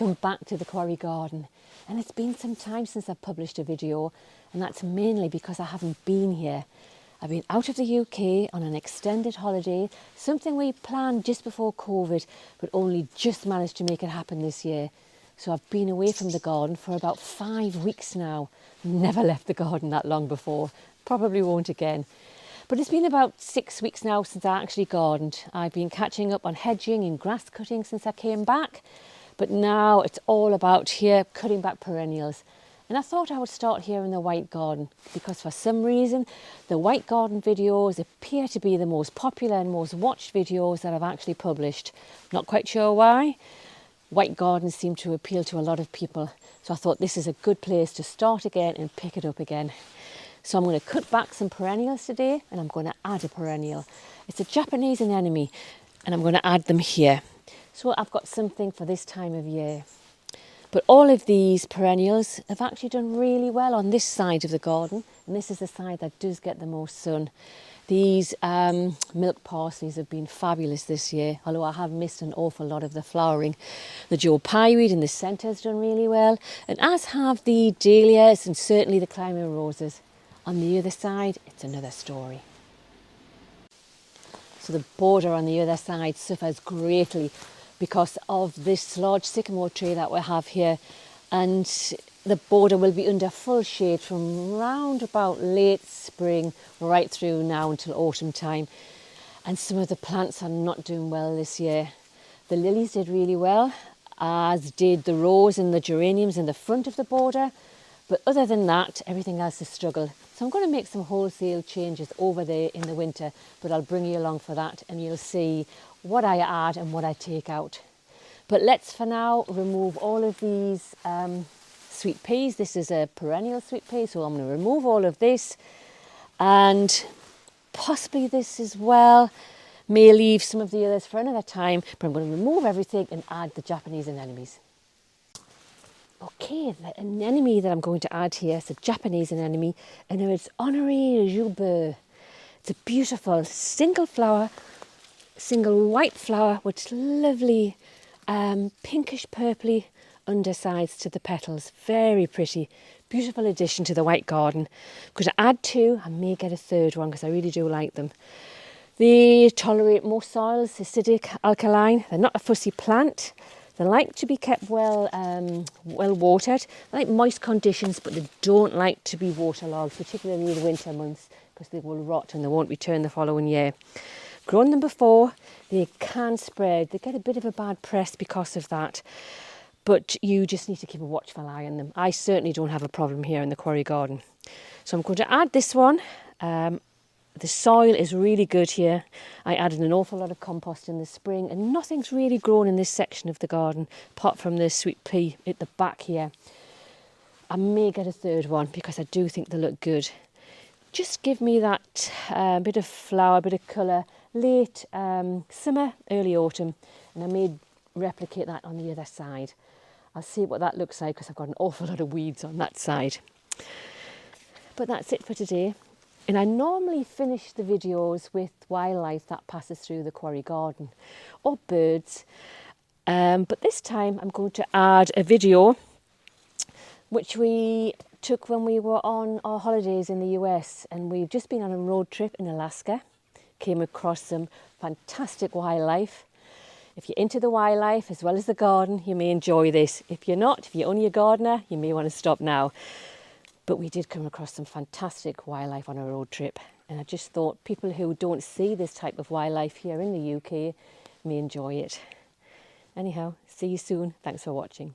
welcome back to the Quarry garden. And it's been some time since I've published a video, and that's mainly because I haven't been here. I've been out of the UK on an extended holiday, something we planned just before COVID, but only just managed to make it happen this year. So I've been away from the garden for about 5 weeks now. Never left the garden that long before, probably won't again. But it's been about 6 weeks now since I actually gardened. I've been catching up on hedging and grass cutting since I came back. But now it's all about here cutting back perennials. And I thought I would start here in the white garden because for some reason the white garden videos appear to be the most popular and most watched videos that I've actually published. Not quite sure why. White gardens seem to appeal to a lot of people. So I thought this is a good place to start again and pick it up again. So I'm going to cut back some perennials today, and I'm going to add a perennial. It's a Japanese anemone, and I'm going to add them here. So I've got something for this time of year. But all of these perennials have actually done really well on this side of the garden, and this is the side that does get the most sun. These milk parsleys have been fabulous this year, although I have missed an awful lot of the flowering. The Joe Pyeweed in the centre has done really well, and as have the dahlias and certainly the climbing roses. On the other side, it's another story. So the border on the other side suffers greatly because of this large sycamore tree that we have here, and the border will be under full shade from round about late spring right through now until autumn time. And some of the plants are not doing well this year. The lilies did really well, as did the rose and the geraniums in the front of the border. But other than that, everything else has struggled. So I'm going to make some wholesale changes over there in the winter, but I'll bring you along for that and you'll see what I add and what I take out. But let's for now remove all of these sweet peas. This is a perennial sweet pea, so I'm going to remove all of this and possibly this as well. May leave some of the others for another time, but I'm going to remove everything and add the Japanese anemones. Okay, the anemone that I'm going to add here is a Japanese anemone, and it's Honorine Jobert. It's a beautiful single flower, single white flower with lovely pinkish purpley undersides to the petals. Very pretty, beautiful addition to the white garden. I'm going to add two. I may get a third one because I really do like them. They tolerate most soils, acidic, alkaline. They're not a fussy plant. They like to be kept well watered. They like moist conditions, but they don't like to be waterlogged, particularly in the winter months, because they will rot and they won't return the following year. Grown them before, they can spread. They get a bit of a bad press because of that, but you just need to keep a watchful eye on them. I certainly don't have a problem here in the Quarry garden. So I'm going to add this one. The soil is really good here. I added an awful lot of compost in the spring and nothing's really grown in this section of the garden apart from the sweet pea at the back here. I may get a third one because I do think they look good. Just give me that bit of flower, bit of colour, late summer, early autumn, and I may replicate that on the other side. I'll see what that looks like because I've got an awful lot of weeds on that side. But that's it for today. And I normally finish the videos with wildlife that passes through the Quarry garden or birds. But this time I'm going to add a video which we took when we were on our holidays in the US, and we've just been on a road trip in Alaska. Came across some fantastic wildlife. If you're into the wildlife as well as the garden, you may enjoy this. If you're not, if you're only a gardener, you may want to stop now. But we did come across some fantastic wildlife on a road trip, and I just thought people who don't see this type of wildlife here in the UK may enjoy it. Anyhow, see you soon. Thanks for watching.